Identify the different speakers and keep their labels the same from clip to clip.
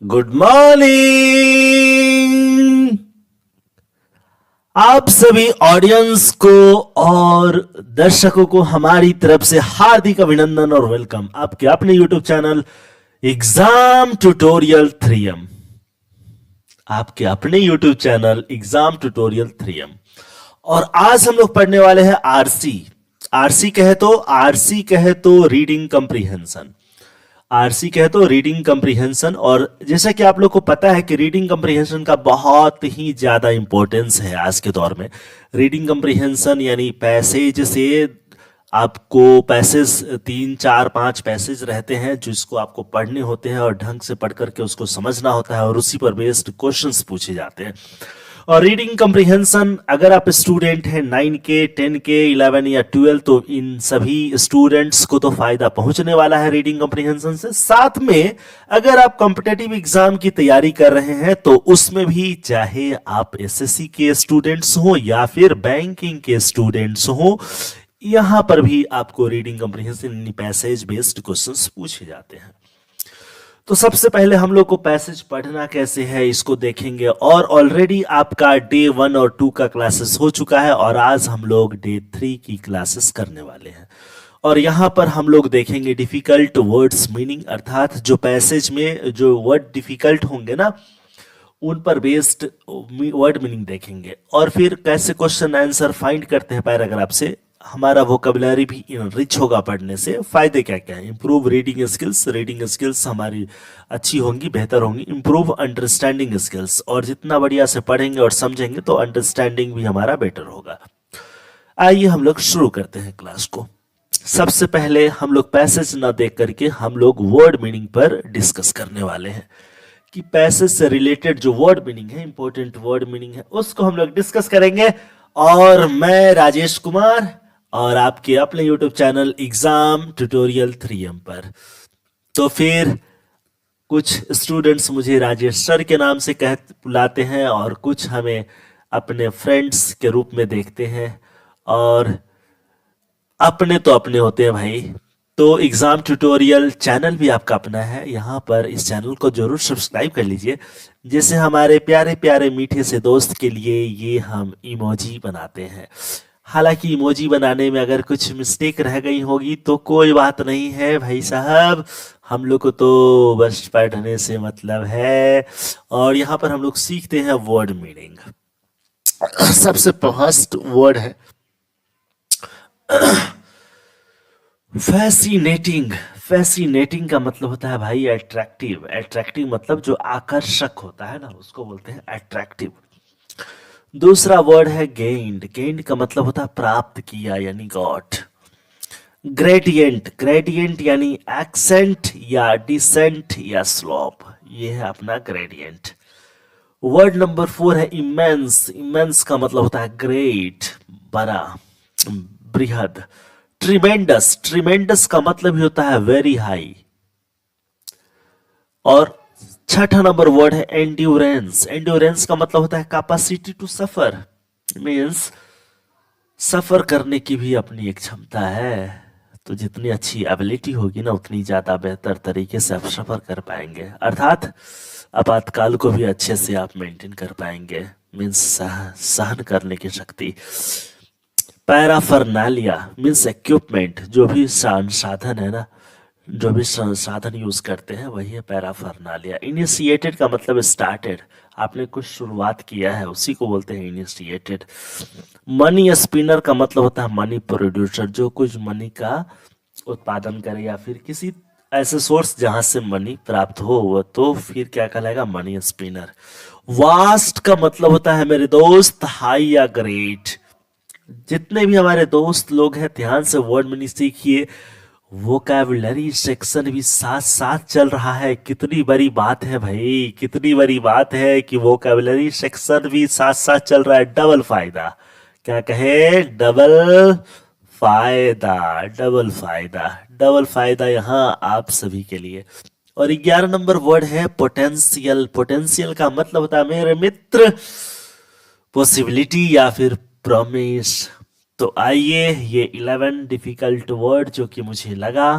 Speaker 1: Good morning आप सभी audience को और दर्शकों को हमारी तरफ से हार्दिक अभिनंदन और वेलकम आपके अपने YouTube channel exam tutorial 3M। आपके अपने YouTube channel exam tutorial 3M और आज हम लोग पढ़ने वाले हैं आरसी। आरसी कहे तो रीडिंग कंप्रीहेंशन। आरसी कहे तो रीडिंग कंप्रीहेंशन। और जैसा कि आप लोग को पता है कि रीडिंग कंप्रीहेंशन का बहुत ही ज्यादा इंपॉर्टेंस है आज के दौर में। रीडिंग कंप्रीहेंशन यानी पैसेज से आपको पैसेज 3 4 5 पैसेज रहते हैं जिसको आपको पढ़ने होते हैं और ढंग से पढ़ करके उसको समझना होता है और उसी पर बेस्ड क्वेश्चंस पूछे जाते हैं। और रीडिंग कंप्रीहेंशन अगर आप स्टूडेंट हैं 9 के 10 के 11 या 12 तो इन सभी स्टूडेंट्स को तो फायदा पहुंचने वाला है रीडिंग कंप्रीहेंशन से। साथ में अगर आप कॉम्पिटिटिव एग्जाम की तैयारी कर रहे हैं तो उसमें भी चाहे आप एसएससी के स्टूडेंट्स हो या फिर बैंकिंग के स्टूडेंट्स हो, यहां पर भी आपको reading comprehension passage based questions पूछे जाते हैं। तो सबसे पहले हम लोग को पैसेज पढ़ना कैसे है इसको देखेंगे। और ऑलरेडी आपका डे 1 और 2 का क्लासेस हो चुका है और आज हम लोग डे 3 की क्लासेस करने वाले हैं। और यहाँ पर हम लोग देखेंगे डिफिकल्ट वर्ड्स मीनिंग, अर्थात जो पैसेज में जो वर्ड डिफिकल्ट होंगे ना उन पर बेस्ड वर्ड मीनिंग देखेंगे। और फिर कैसे क्वेश्चन आंसर फाइंड करते हैं पैराग्राफ से, हमारा वोकैबुलरी भी रिच होगा पढ़ने से। फायदे क्या क्या है? इंप्रूव रीडिंग स्किल्स हमारी अच्छी होंगी, बेहतर होंगी। इंप्रूव अंडरस्टैंडिंग स्किल्स, और जितना बढ़िया से पढ़ेंगे और समझेंगे तो अंडरस्टैंडिंग भी हमारा बेटर होगा। आइए हम लोग शुरू करते हैं क्लास को। सबसे पहले हम लोग पैसेज ना देख करके हम लोग वर्ड मीनिंग पर डिस्कस करने वाले हैं कि पैसेज से रिलेटेड जो वर्ड मीनिंग है, इंपॉर्टेंट वर्ड मीनिंग है, उसको हम लोग डिस्कस करेंगे। और मैं राजेश कुमार और आपके अपने YouTube channel exam tutorial 3M पर। तो फिर कुछ स्टूडेंट्स मुझे राजेश सर के नाम से बुलाते हैं और कुछ हमें अपने फ्रेंड्स के रूप में देखते हैं, और अपने तो अपने होते हैं भाई। तो एग्जाम ट्यूटोरियल चैनल भी आपका अपना है, यहाँ पर इस चैनल को जरूर सब्सक्राइब कर लीजिए। जैसे हमारे प्यारे प्यारे मीठे से दोस्त के लिए ये हम इमोजी बनाते हैं। हालांकि इमोजी बनाने में अगर कुछ मिस्टेक रह गई होगी तो कोई बात नहीं है भाई साहब, हम लोग को तो बस पढ़ने से मतलब है। और यहाँ पर हम लोग सीखते हैं वर्ड मीनिंग। सबसे फर्स्ट वर्ड है फैसिनेटिंग। फैसिनेटिंग का मतलब होता है भाई अट्रैक्टिव। अट्रैक्टिव मतलब जो आकर्षक होता है ना, उसको बोलते हैं अट्रैक्टिव। दूसरा वर्ड है गेंड। गेंड का मतलब होता है प्राप्त किया यानी गॉट। ग्रेडियंट। ग्रेडियंट यानी एक्सेंट या डिसेंट या स्लोप, ये है अपना ग्रेडियंट। वर्ड नंबर 4 है इमेंस। इमेंस का मतलब होता है ग्रेट, बड़ा, बृहद। ट्रिमेंडस। ट्रिमेंडस का मतलब ही होता है वेरी हाई। और छठा नंबर वर्ड है एंड्योरेंस। एंड्योरेंस का मतलब होता है कैपेसिटी टू सफर, मींस सफर करने की भी अपनी एक क्षमता है। तो जितनी अच्छी एबिलिटी होगी ना उतनी ज्यादा बेहतर तरीके से आप सफर कर पाएंगे, अर्थात आपातकाल को भी अच्छे से आप मेंटेन कर पाएंगे, मींस सहन करने की शक्ति। पैराफर्नालिया मीन्स इक्विपमेंट, जो भी साधन है ना, जो भी साधन यूज करते हैं वही है पैराफर्नालिया। इनिशिएटेड का मतलब स्टार्टेड, आपने कुछ शुरुआत किया है उसी को बोलते हैं इनिशिएटेड। मनी स्पिनर का मतलब होता है मनी प्रोड्यूसर, जो कुछ मनी का उत्पादन करे या फिर किसी ऐसे सोर्स जहां से मनी प्राप्त हो, वो तो फिर क्या कहलाएगा, मनी स्पिनर। वास्ट का मतलब होता है मेरे दोस्त हाई या ग्रेट। जितने भी हमारे दोस्त लोग हैं ध्यान से वर्ड मीनिंग सीखिए। वोकैबुलरी सेक्शन भी साथ साथ चल रहा है। कितनी बड़ी बात है भाई, कितनी बड़ी बात है कि वोकैबुलरी सेक्शन भी साथ साथ चल रहा है। डबल फायदा, क्या कहे, डबल फायदा, डबल फायदा, डबल फायदा यहाँ आप सभी के लिए। और 11 नंबर वर्ड है पोटेंशियल। पोटेंशियल का मतलब होता है मेरे मित्र पॉसिबिलिटी या फिर प्रॉमिस। तो आइए ये 11 डिफिकल्ट वर्ड जो कि मुझे लगा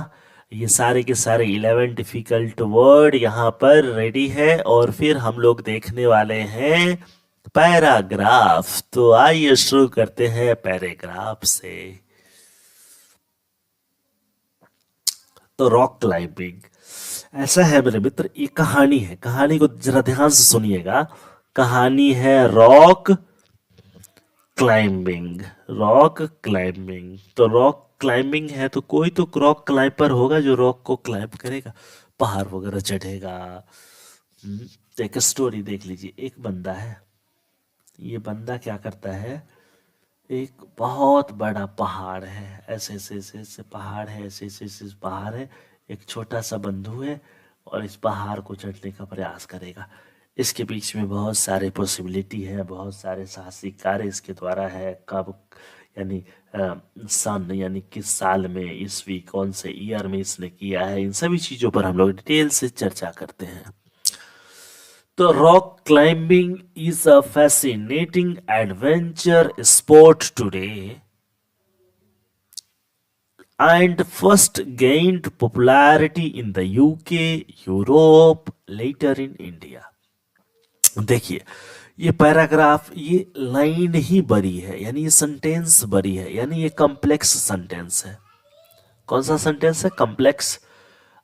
Speaker 1: ये सारे के सारे 11 डिफिकल्ट वर्ड यहाँ पर रेडी है और फिर हम लोग देखने वाले हैं पैराग्राफ। तो आइए शुरू करते हैं पैराग्राफ से। तो रॉक क्लाइंबिंग ऐसा है मेरे मित्र, ये कहानी है, कहानी को जरा ध्यान से सुनिएगा। कहानी है रॉक क्लाइंबिंग। रॉक क्लाइंबिंग, तो रॉक क्लाइंबिंग है तो कोई तो रॉक क्लाइंबर होगा जो रॉक को क्लाइंब करेगा, पहाड़ वगैरह चढ़ेगा। तो एक स्टोरी देख लीजिए। एक बंदा है, ये बंदा क्या करता है, एक बहुत बड़ा पहाड़ है, ऐसे ऐसे ऐसे ऐसे पहाड़ है, ऐसे ऐसे ऐसे पहाड़ है, एक छोटा सा बंधु है और इस पहाड़ को चढ़ने का प्रयास करेगा। इसके बीच में बहुत सारे पॉसिबिलिटी है, बहुत सारे साहसिक कार्य इसके द्वारा है। कब यानी सन यानी किस साल में, ईस्वी कौन से ईयर में इसने किया है, इन सभी चीज़ों पर हम लोग डिटेल से चर्चा करते हैं। तो rock climbing is a fascinating adventure sport today and first gained popularity in the UK, Europe, later in India। देखिए ये पैराग्राफ, ये लाइन ही बड़ी है, यानी ये सेंटेंस बड़ी है, यानी ये कॉम्प्लेक्स सेंटेंस है। कौन सा सेंटेंस है? कॉम्प्लेक्स।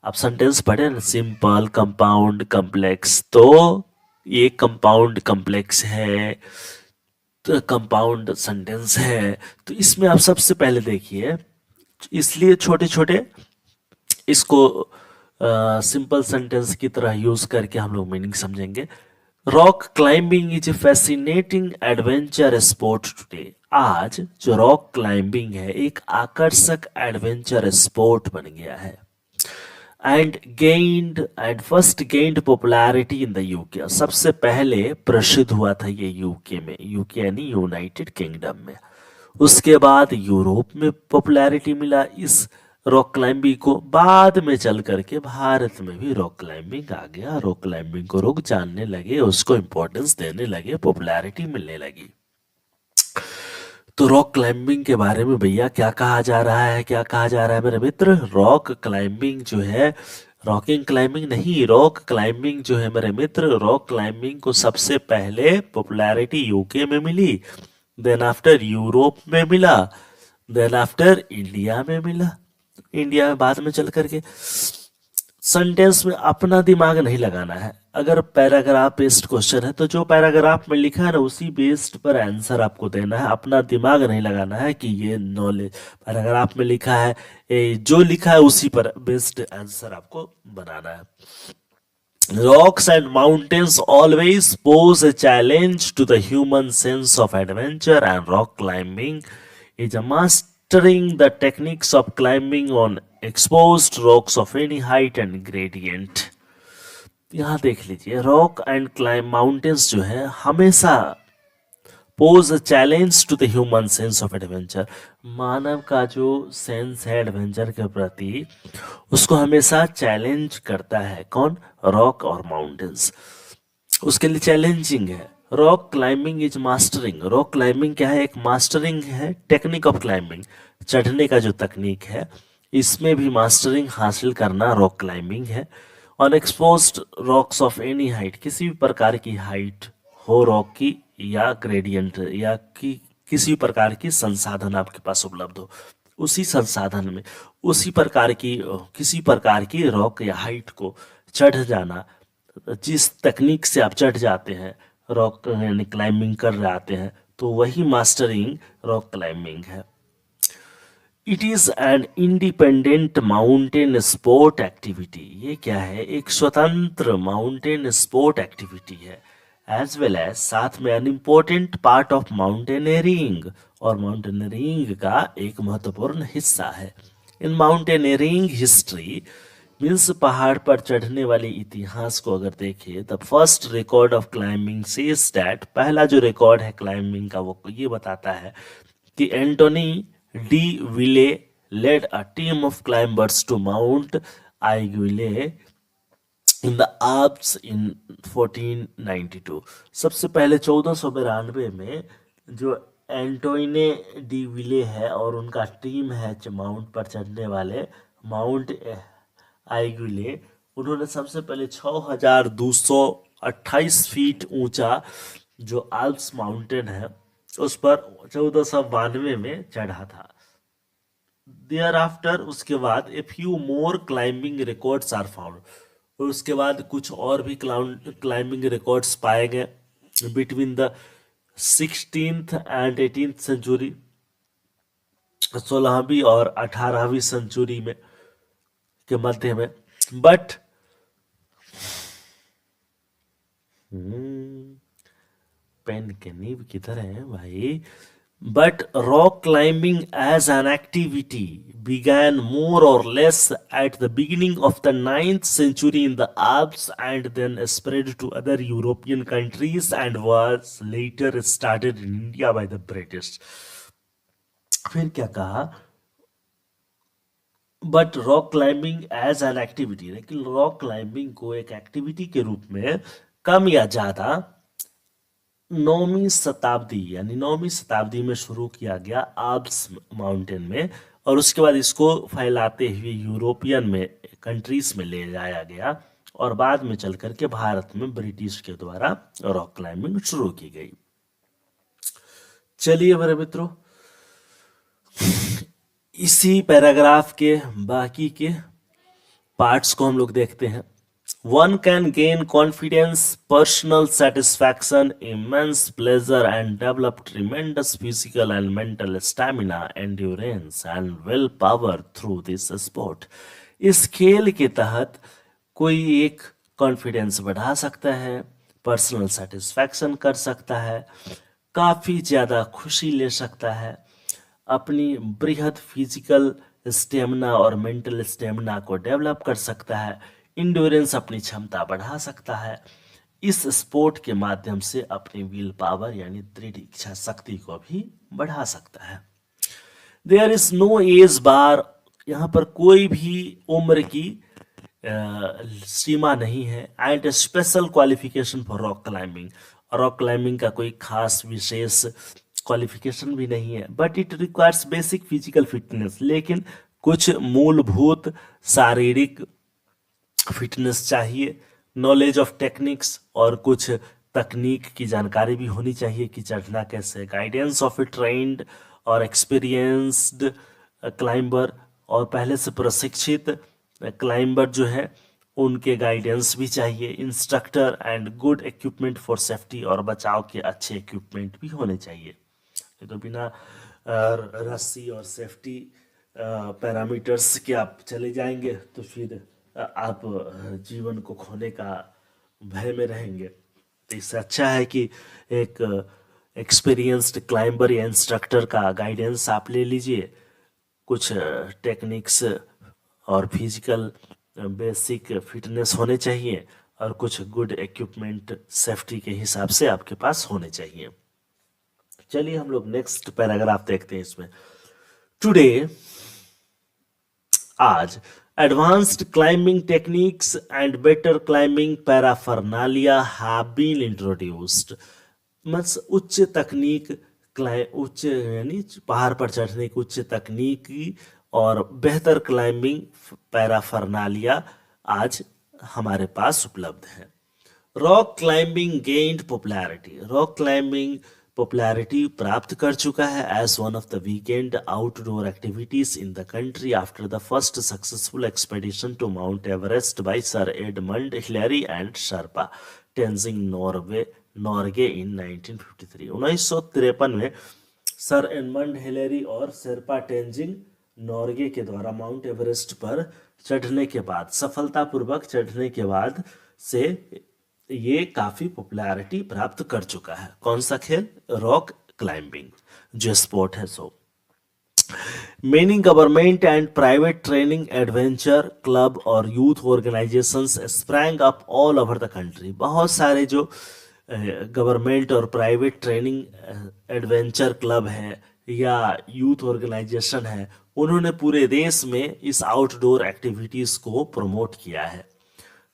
Speaker 1: आप सेंटेंस पढ़े ना, सिंपल, कंपाउंड, कॉम्प्लेक्स, तो ये कंपाउंड कॉम्प्लेक्स है, तो कंपाउंड सेंटेंस है। तो इसमें आप सबसे पहले देखिए, इसलिए छोटे छोटे इसको सिंपल सेंटेंस की तरह यूज करके हम लोग मीनिंग समझेंगे। Rock climbing is a fascinating adventure sport today. आज जो रॉक क्लाइंबिंग है एक आकर्षक एडवेंचर स्पोर्ट बन गया है। And first gained popularity in the UK. सबसे पहले प्रसिद्ध हुआ था ये यूके में, यूके यानी यूनाइटेड किंगडम में। उसके बाद यूरोप में पॉपुलैरिटी मिला इस रॉक क्लाइंबिंग को। बाद में चल करके भारत में भी रॉक क्लाइंबिंग आ गया। रॉक क्लाइंबिंग को लोग जानने लगे, उसको इम्पोर्टेंस देने लगे, पॉपुलैरिटी मिलने लगी। तो रॉक क्लाइंबिंग के बारे में भैया क्या कहा जा रहा है, क्या कहा जा रहा है मेरे मित्र? रॉक क्लाइंबिंग जो है, रॉकिंग क्लाइंबिंग नहीं, रॉक क्लाइंबिंग जो है मेरे मित्र, रॉक क्लाइंबिंग को सबसे पहले पॉपुलैरिटी यूके में मिली, देन आफ्टर यूरोप में मिला, देन आफ्टर इंडिया में मिला। इंडिया में बाद में चल करके। सेंटेंस में अपना दिमाग नहीं लगाना है। अगर पैराग्राफ बेस्ड क्वेश्चन है तो जो पैराग्राफ में लिखा है ना उसी बेस्ड पर आंसर आपको देना है। अपना दिमाग नहीं लगाना है कि ये नॉलेज पैराग्राफ में लिखा है, जो लिखा है उसी पर बेस्ड आंसर आपको बनाना है। Rocks and mountains always pose a challenge to the human sense of adventure, and rock climbing is a mastering the techniques of climbing on exposed rocks of any height and gradient। यहाँ देख लीजिए, rock and climb mountains जो है हमेशा pose a challenge to the human sense of adventure. मानव का जो sense है एडवेंचर के प्रति, उसको हमेशा चैलेंज करता है। कौन? रॉक और माउंटेन्स। उसके लिए चैलेंजिंग है। Rock climbing is mastering. Rock climbing क्या है? एक मास्टरिंग है, टेक्निक ऑफ क्लाइंबिंग, चढ़ने का जो तकनीक है, इसमें भी मास्टरिंग हासिल करना रॉक क्लाइंबिंग है। On exposed rocks of any height, किसी भी प्रकार की हाइट हो रॉक की, या ग्रेडियंट, या कि किसी प्रकार की संसाधन आपके पास उपलब्ध हो, उसी संसाधन में उसी प्रकार की किसी प्रकार की रॉक या हाइट को चढ़ जाना। जिस तकनीक से आप चढ़ जाते हैं, रॉक यानी क्लाइंबिंग कर रहे आते हैं, तो वही मास्टरिंग रॉक क्लाइंबिंग है। It is an independent mountain sport activity. ये क्या है? एक स्वतंत्र माउंटेन स्पोर्ट एक्टिविटी है। एज वेल एज, साथ में, an important part of mountaineering, और माउंटेनियरिंग का एक महत्वपूर्ण हिस्सा है। इन माउंटेनियरिंग हिस्ट्री मीन्स पहाड़ पर चढ़ने वाले इतिहास को अगर देखें, the first record of climbing says that, पहला जो रिकॉर्ड है क्लाइंबिंग का वो ये बताता है कि Antoine de Ville led a team of climbers to Mount Aiguille in the Alps in 1492। सबसे पहले 1492 में जो एंटोइने डी विले है और उनका टीम है माउंट पर चढ़ने वाले, माउंट आइगुले, उन्होंने सबसे पहले 6228 फीट ऊंचा जो आल्प्स माउंटेन है उस पर 1492 में चढ़ा था। देयर आफ्टर, उसके बाद a few more climbing records are found, और उसके बाद कुछ और भी क्लाइंबिंग रिकॉर्ड्स पाए गए between the 16th and 18th century, 16वीं और 18वीं सेंचुरी में के मध्य में। बट पेन के नींव किधर है भाई? But rock climbing as an activity began more or less at the beginning of the 9th century in the Alps and then spread to other European countries and was later started in India by the British. फिर क्या कहा? But rock climbing as an activity, लेकिन rock climbing को एक activity के रूप में कम या ज्यादा 9वीं शताब्दी यानी 9वीं शताब्दी में शुरू किया गया आल्प्स माउंटेन में, और उसके बाद इसको फैलाते हुए यूरोपियन में कंट्रीज में ले जाया गया, और बाद में चल करके भारत में ब्रिटिश के द्वारा रॉक क्लाइंबिंग शुरू की गई। चलिए मेरे मित्रों, इसी पैराग्राफ के बाकी के पार्ट्स को हम लोग देखते हैं। One can gain confidence, personal satisfaction, immense pleasure, and develop tremendous physical and mental stamina, endurance, and willpower through this sport. इस खेल के तहत कोई एक कॉन्फिडेंस बढ़ा सकता है, पर्सनल सेटिस्फैक्शन कर सकता है, काफ़ी ज़्यादा खुशी ले सकता है, अपनी बृहद फिजिकल स्टेमिना और मेंटल स्टेमिना को डेवलप कर सकता है, इंड्योरेंस अपनी क्षमता बढ़ा सकता है, इस स्पोर्ट के माध्यम से अपनी विल पावर यानी दृढ़ इच्छा शक्ति को भी बढ़ा सकता है। देयर इज नो एज बार, यहाँ पर कोई भी उम्र की सीमा नहीं है। And special qualification for rock climbing, rock climbing का कोई खास विशेष क्वालिफिकेशन भी नहीं है। But it requires basic physical fitness, लेकिन कुछ मूलभूत शारीरिक फिटनेस चाहिए, नॉलेज ऑफ टेक्निक्स, और कुछ तकनीक की जानकारी भी होनी चाहिए कि चढ़ना कैसे, गाइडेंस ऑफ ए ट्रेंड और एक्सपीरियंस्ड क्लाइंबर, और पहले से प्रशिक्षित क्लाइंबर जो है उनके गाइडेंस भी चाहिए, instructor and good equipment for safety, और बचाव के अच्छे इक्विपमेंट भी होने चाहिए। तो बिना रस्सी और सेफ्टी पैरामीटर्स के आप चले जाएंगे तो फिर आप जीवन को खोने का भय में रहेंगे। तो इससे अच्छा है कि एक एक्सपीरियंस्ड क्लाइंबर या इंस्ट्रक्टर का गाइडेंस आप ले लीजिए, कुछ टेक्निक्स और फिजिकल बेसिक फिटनेस होने चाहिए, और कुछ गुड इक्विपमेंट सेफ्टी के हिसाब से आपके पास होने चाहिए। चलिए हम लोग नेक्स्ट पैराग्राफ देखते हैं इसमें। टुडे, आज, advanced climbing techniques and better climbing paraphernalia have been introduced. उच्च तकनीक, उच्च यानी पहाड़ पर चढ़ने की उच्च तकनीकी और बेहतर क्लाइंबिंग पैराफर्नालिया आज हमारे पास उपलब्ध है। Rock climbing gained popularity, rock climbing popularity प्राप्त कर चुका है as one of the weekend outdoor activities in the country after the first successful expedition to Mount Everest by sir Edmund Hillary and Sherpa Tenzing Norgay in 1953। 1953 में sir Edmund Hillary और शेरपा टेंजिंग नॉर्गे के द्वारा mount Everest पर चढ़ने के बाद, सफलतापूर्वक चढ़ने के बाद से ये काफी पॉपुलैरिटी प्राप्त कर चुका है। कौन सा खेल? रॉक क्लाइंबिंग जो स्पोर्ट है। So many government and private training adventure club और youth organisations sprang up all over the country. बहुत सारे जो गवर्नमेंट और प्राइवेट ट्रेनिंग एडवेंचर क्लब है या यूथ ऑर्गेनाइजेशन है, उन्होंने पूरे देश में इस आउटडोर एक्टिविटीज को प्रमोट किया है।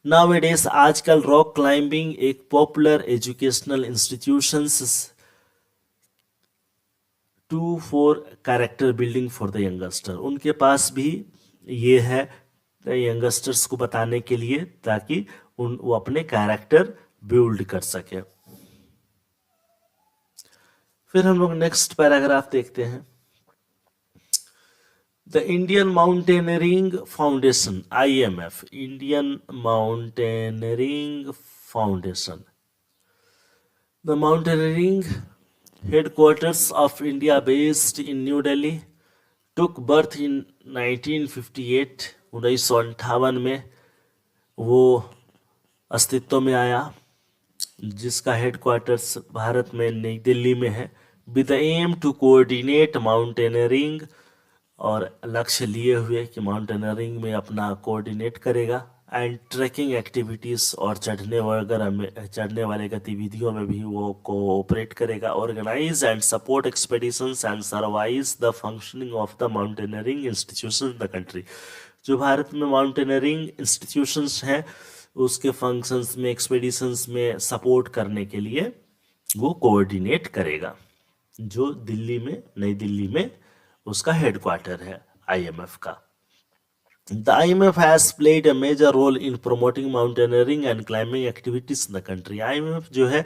Speaker 1: नाउअडेज, आजकल रॉक क्लाइंबिंग एक popular educational institutions to for character building for the youngster. उनके पास भी ये है यंगस्टर्स को बताने के लिए, ताकि वो अपने कैरेक्टर बिल्ड कर सके। फिर हम लोग नेक्स्ट पैराग्राफ देखते हैं। The Indian mountaineering foundation, IMF, Indian mountaineering foundation, the mountaineering headquarters of India based in New Delhi took birth in 1958, 1958 में वो अस्तित्व में आया, जिसका हेडक्वार्टर्स भारत में नई दिल्ली में है। With the aim to coordinate mountaineering, और लक्ष्य लिए हुए कि माउंटेनियरिंग में अपना कोऑर्डिनेट करेगा, एंड ट्रैकिंग एक्टिविटीज, और चढ़ने वाले गतिविधियों में भी वो कोऑपरेट करेगा। Organise and support expeditions and supervise the functioning of the mountaineering institution in the country. जो भारत में माउंटेनियरिंग इंस्टीट्यूशंस हैं उसके फंक्शंस में, एक्सपेडिशंस में सपोर्ट करने के लिए वो कोऑर्डिनेट करेगा, जो दिल्ली में, नई दिल्ली में उसका हेडक्वार्टर है IMF का। The IMF has played a major role in promoting mountaineering and climbing activities in the country. IMF जो है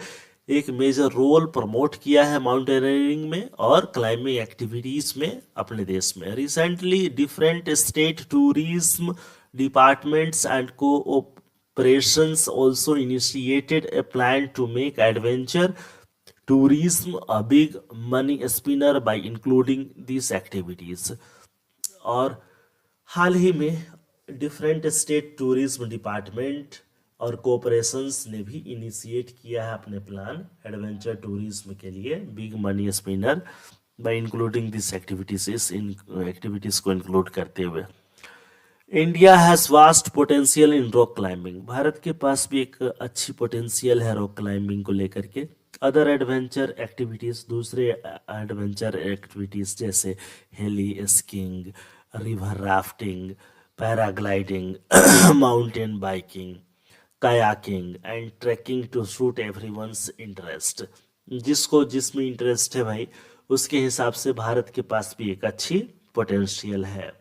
Speaker 1: एक मेजर रोल प्रमोट किया है माउंटेनियरिंग में और क्लाइंबिंग एक्टिविटीज में अपने देश में। Recently different state tourism departments and corporations also initiated a plan to make adventure tourism a big money spinner by including these activities। और हाल ही में डिफरेंट स्टेट टूरिज्म डिपार्टमेंट और कोऑपरेशंस ने भी इनिशिएट किया है अपने प्लान एडवेंचर टूरिज्म के लिए, big money spinner, bye including this activities, इस एक्टिविटीज को इंक्लूड करते हुए। India has vast potential in rock climbing, Bharat के पास भी एक अच्छी पोटेंशियल है रॉक क्लाइंबिंग को लेकर के। अदर एडवेंचर एक्टिविटीज, दूसरे एडवेंचर एक्टिविटीज जैसे heli skiing, river rafting, paragliding, mountain biking, kayaking and trekking to suit everyone's interest. जिसको जिसमें इंटरेस्ट है भाई, उसके हिसाब से भारत के पास भी एक अच्छी पोटेंशियल है।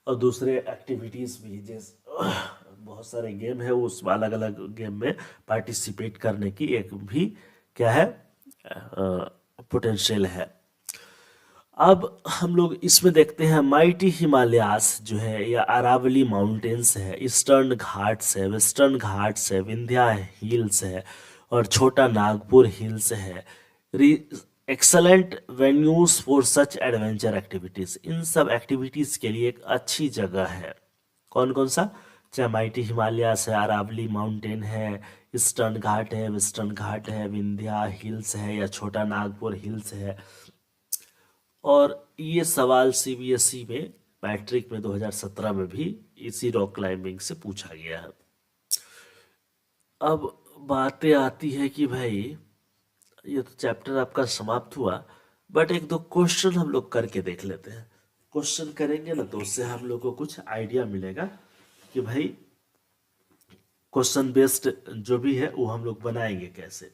Speaker 1: और दूसरे एक्टिविटीज भी, जैसे बहुत सारे गेम है, उस अलग अलग गेम में पार्टिसिपेट करने की एक भी क्या है, पोटेंशियल है। अब हम लोग इसमें देखते हैं माइटी हिमालयास जो है, या अरावली माउंटेन्स है, ईस्टर्न घाट्स है, वेस्टर्न घाट्स है, विंध्या हिल्स है, और छोटा नागपुर हिल्स है, excellent venues for such adventure activities. इन सब एक्टिविटीज के लिए एक अच्छी जगह है। कौन कौन सा? चाहे माइटी हिमालयास है, अरावली माउंटेन है, ईस्टर्न घाट है, वेस्टर्न घाट है, विंध्या हिल्स है, या छोटा नागपुर हिल्स है। और ये सवाल CBSE में मैट्रिक में 2017 में भी इसी रॉक क्लाइंबिंग से पूछा गया है। अब बातें आती है कि भाई ये तो चैप्टर आपका समाप्त हुआ, बट एक दो क्वेश्चन हम लोग करके देख लेते हैं। क्वेश्चन करेंगे ना तो उससे हम लोग को कुछ आइडिया मिलेगा कि भाई क्वेश्चन बेस्ड जो भी है वो हम लोग बनाएंगे कैसे।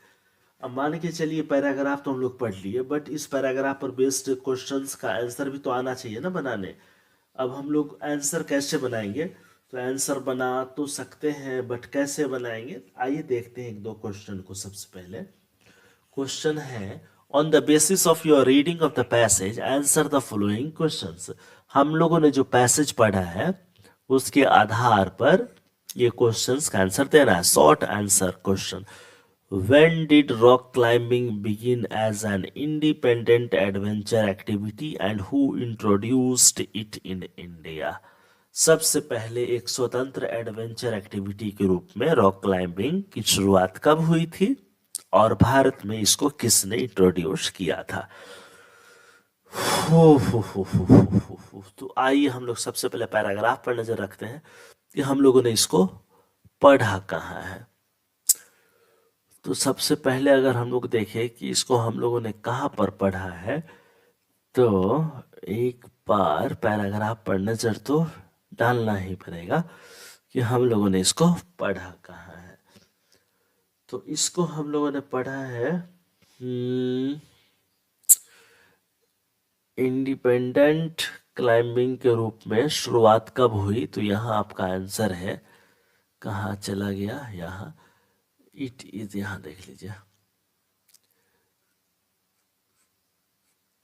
Speaker 1: अब मान के चलिए पैराग्राफ तो हम लोग पढ़ लिए, बट इस पैराग्राफ पर बेस्ड क्वेश्चंस का आंसर भी तो आना चाहिए ना बनाने। अब हम लोग आंसर कैसे बनाएंगे? तो आंसर बना तो सकते हैं, बट कैसे बनाएंगे आइए देखते हैं एक दो क्वेश्चन को। सबसे पहले क्वेश्चन है, on the basis of your reading of the passage answer the following questions. हम लोगों ने जो पैसेज पढ़ा है उसके आधार पर ये क्वेश्चंस का आंसर देना है। Short answer question, When did rock climbing begin as an independent adventure activity and who introduced it in India? सबसे पहले एक स्वतंत्र एडवेंचर एक्टिविटी के रूप में रॉक क्लाइंबिंग की शुरुआत कब हुई थी और भारत में इसको किसने इंट्रोड्यूस किया था? तो आइए हम लोग सबसे पहले पैराग्राफ पर नजर रखते हैं कि हम लोगों ने इसको पढ़ा कहाँ है। तो सबसे पहले अगर हम लोग देखें कि इसको हम लोगों ने कहाँ पर पढ़ा है, तो एक बार पैराग्राफ पर नजर तो डालना ही पड़ेगा कि हम लोगों ने इसको पढ़ा कहाँ है। तो इसको हम लोगों ने पढ़ा है इंडिपेंडेंट क्लाइंबिंग के रूप में शुरुआत कब हुई? तो यहाँ आपका आंसर है, कहाँ चला गया, यहाँ इट इज, यहाँ देख लीजिए,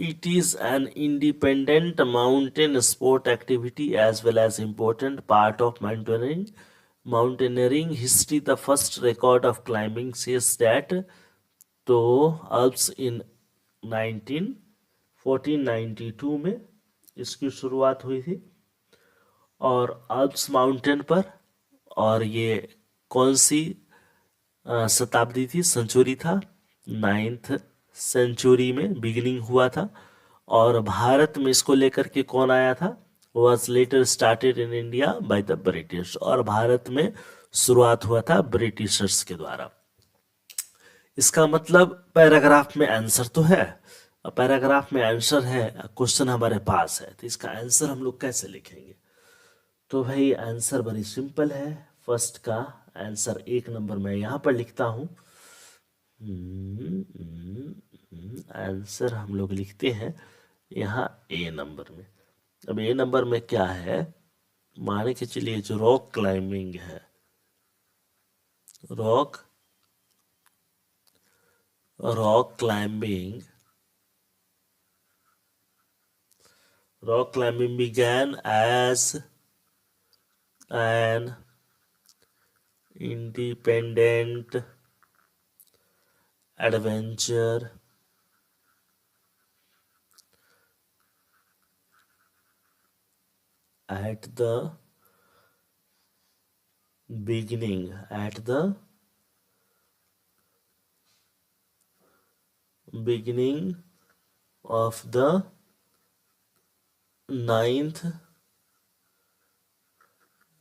Speaker 1: it is an independent mountain sport activity as well as important part of mountaineering history. The first record of climbing says that तो अल्प्स इन 1492 में इसकी शुरुआत हुई थी, और अल्प्स माउंटेन पर। और ये कौन सी शताब्दी थी, सेंचुरी था, 9th सेंचुरी में बिगिनिंग हुआ था। और भारत में इसको लेकर के कौन आया था? Was later started in India by the British, और भारत में शुरुआत हुआ था ब्रिटिशर्स के द्वारा। इसका मतलब पैराग्राफ में आंसर तो है, पैराग्राफ में आंसर है, क्वेश्चन हमारे पास है, तो इसका आंसर हम लोग कैसे लिखेंगे? तो भाई आंसर बड़ी सिंपल है। फर्स्ट का आंसर 1 नंबर में यहाँ पर लिखता हूँ। आंसर हम लोग लिखते हैं यहाँ ए नंबर में। अब ए नंबर में क्या है, मान के चलिए जो रॉक क्लाइंबिंग है, rock climbing began as an independent adventure at the beginning of the 9th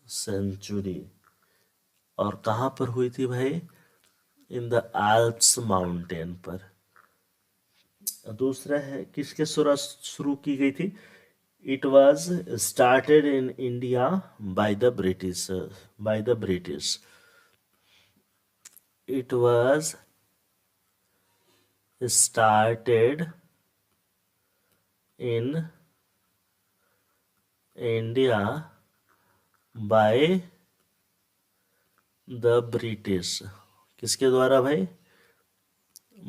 Speaker 1: century। और कहाँ पर हुई थी भाई? इन द आल्प्स माउंटेन पर। दूसरा है, किसके शुरू की गई थी? It was started in India by the British. It was started in India by the British। किसके द्वारा भाई?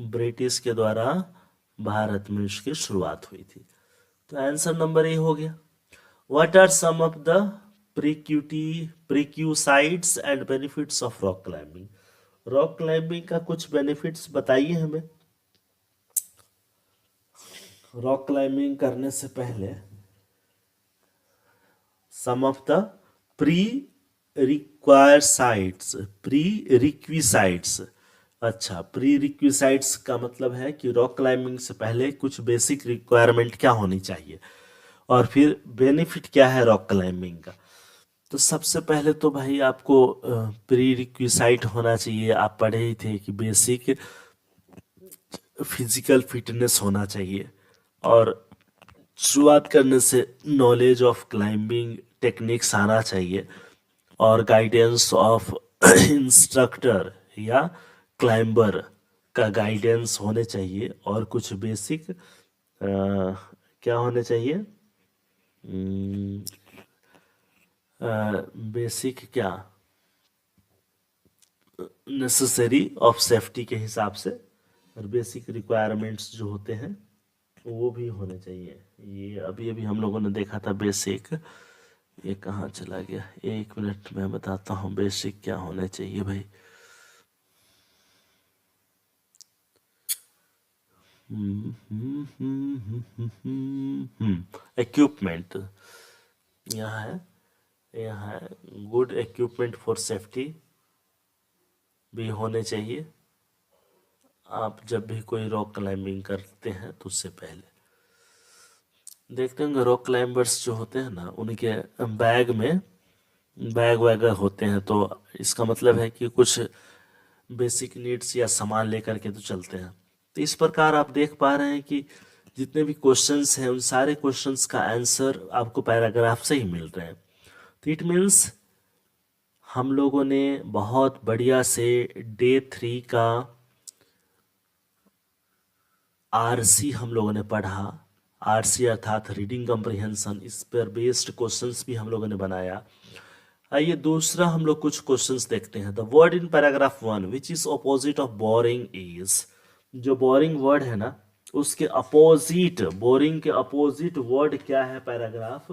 Speaker 1: ब्रिटिश के द्वारा भारत में इसकी शुरुआत हुई थी। तो आंसर नंबर ए हो गया। What are some of the prerequisites and benefits of rock climbing? Rock climbing का कुछ बेनिफिट्स बताइए हमें। रॉक क्लाइंबिंग करने से पहले सम ऑफ द प्री-रिक्विसाइट्स। अच्छा, प्री-रिक्विसाइट्स का मतलब है कि रॉक क्लाइंबिंग से पहले कुछ बेसिक रिक्वायरमेंट क्या होनी चाहिए, और फिर बेनिफिट क्या है रॉक क्लाइंबिंग का। तो सबसे पहले तो भाई आपको प्री रिक्विसाइट होना चाहिए। आप पढ़े ही थे कि बेसिक फिजिकल फिटनेस होना चाहिए, और शुरुआत करने से नॉलेज ऑफ क्लाइंबिंग टेक्निक्स आना चाहिए, और गाइडेंस ऑफ इंस्ट्रक्टर या क्लाइंबर का गाइडेंस होने चाहिए, और कुछ बेसिक क्या होने चाहिए, बेसिक क्या नेसेसरी ऑफ सेफ्टी के हिसाब से, और बेसिक रिक्वायरमेंट्स जो होते हैं वो भी होने चाहिए। ये अभी अभी हम लोगों ने देखा था बेसिक, ये कहाँ चला गया? 1 मिनट में बताता हूँ बेसिक क्या होने चाहिए भाई। इक्विपमेंट यहाँ है गुड इक्विपमेंट फॉर सेफ्टी भी होने चाहिए। आप जब भी कोई रॉक क्लाइंबिंग करते हैं तो उससे पहले देखते होंगे रॉक क्लाइंबर्स जो होते हैं ना, उनके बैग वैग होते हैं, तो इसका मतलब है कि कुछ बेसिक नीड्स या सामान लेकर के तो चलते हैं। तो इस प्रकार आप देख पा रहे हैं कि जितने भी क्वेश्चंस हैं उन सारे क्वेश्चंस का आंसर आपको पैराग्राफ से ही मिल रहे हैं। तो इट मीन्स हम लोगों ने बहुत बढ़िया से डे 3 का आरसी हम लोगों ने पढ़ा, आरसी अर्थात रीडिंग कम्प्रिहेंशन, इस पर बेस्ड क्वेश्चंस भी हम लोगों ने बनाया। आइए दूसरा हम लोग कुछ क्वेश्चंस देखते हैं। The word in paragraph 1 which is opposite of boring is, जो बोरिंग वर्ड है ना उसके अपोजिट, बोरिंग के अपोजिट वर्ड क्या है पैराग्राफ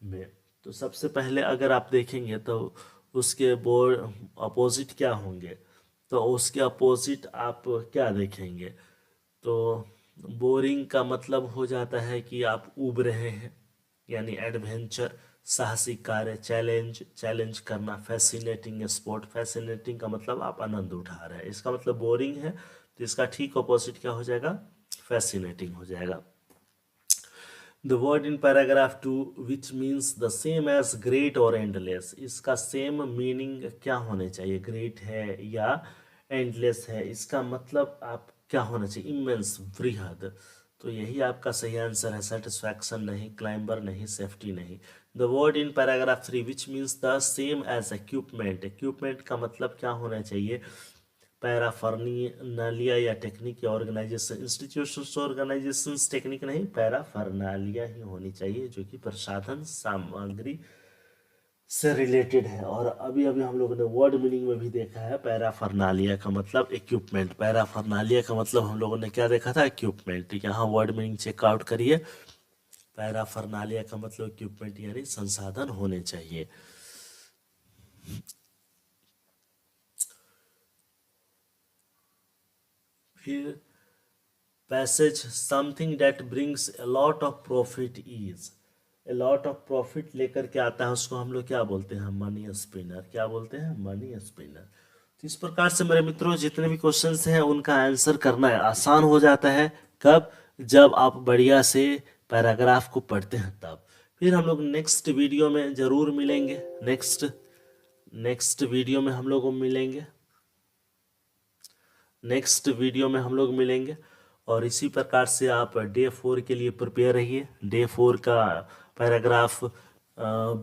Speaker 1: में। तो सबसे पहले अगर आप देखेंगे तो उसके अपोजिट क्या होंगे, तो उसके अपोजिट आप क्या देखेंगे, तो बोरिंग का मतलब हो जाता है कि आप ऊब रहे हैं, यानी एडवेंचर, साहसिक कार्य, चैलेंज करना। फैसिनेटिंग स्पोर्ट, फैसिनेटिंग का मतलब आप आनंद उठा रहे हैं, इसका मतलब बोरिंग है, तो इसका ठीक ऑपोजिट क्या हो जाएगा, फैसिनेटिंग हो जाएगा। The word in paragraph 2 which means the same as great और एंडलेस, इसका सेम मीनिंग क्या होने चाहिए, ग्रेट है या एंडलेस है, इसका मतलब आप क्या होना चाहिए, इमेंस, वृहद। तो यही आपका सही आंसर है, सेटिस्फैक्शन नहीं, क्लाइंबर नहीं, सेफ्टी नहीं। The word in paragraph 3 which means the same as equipment, equipment का मतलब क्या होना चाहिए, पैराफर्नालिया या टेक्निक या ऑर्गेनाइजेशन, इंस्टीट्यूशंस ऑर्गेनाइजेशंस, टेक्निक नहीं, पैराफर्नालिया ही होनी चाहिए जो कि प्रसाधन सामग्री से रिलेटेड है। और अभी अभी हम लोगों ने वर्ड मीनिंग में भी देखा है, पैराफर्नालिया का मतलब इक्विपमेंट, पैराफर्नालिया का मतलब हम लोगों ने क्या देखा था, इक्विपमेंट। यहाँ वर्ड मीनिंग चेकआउट करिए, पैराफर्नालिया का मतलब इक्विपमेंट यानी संसाधन होने चाहिए। फिर passage something that brings a lot of profit is, a lot of profit लेकर के आता है उसको हम लोग क्या बोलते हैं, मनी स्पिनर, क्या बोलते हैं, मनी स्पिनर। तो इस प्रकार से मेरे मित्रों जितने भी क्वेश्चंस हैं उनका आंसर करना आसान हो जाता है, कब, जब आप बढ़िया से पैराग्राफ को पढ़ते हैं तब। फिर हम लोग नेक्स्ट वीडियो में जरूर मिलेंगे, नेक्स्ट वीडियो में हम लोग मिलेंगे, नेक्स्ट वीडियो में हम लोग मिलेंगे। और इसी प्रकार से आप डे 4 के लिए प्रिपेयर रहिए। डे 4 का पैराग्राफ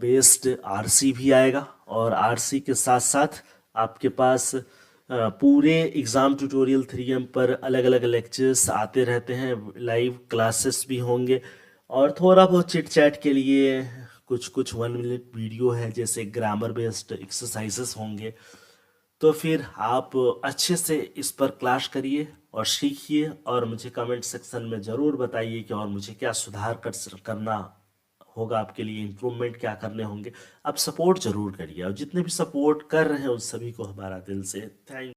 Speaker 1: बेस्ड आरसी भी आएगा, और आरसी के साथ साथ आपके पास पूरे एग्ज़ाम ट्यूटोरियल 3M पर अलग अलग लेक्चर्स आते रहते हैं, लाइव क्लासेस भी होंगे, और थोड़ा बहुत चिट चैट के लिए कुछ कुछ 1 मिनट वीडियो है, जैसे ग्रामर बेस्ड एक्सरसाइजेस होंगे। तो फिर आप अच्छे से इस पर क्लास करिए और सीखिए, और मुझे कमेंट सेक्शन में ज़रूर बताइए कि और मुझे क्या सुधार करना होगा, आपके लिए इम्प्रूवमेंट क्या करने होंगे। आप सपोर्ट ज़रूर करिए, और जितने भी सपोर्ट कर रहे हैं उन सभी को हमारा दिल से थैंक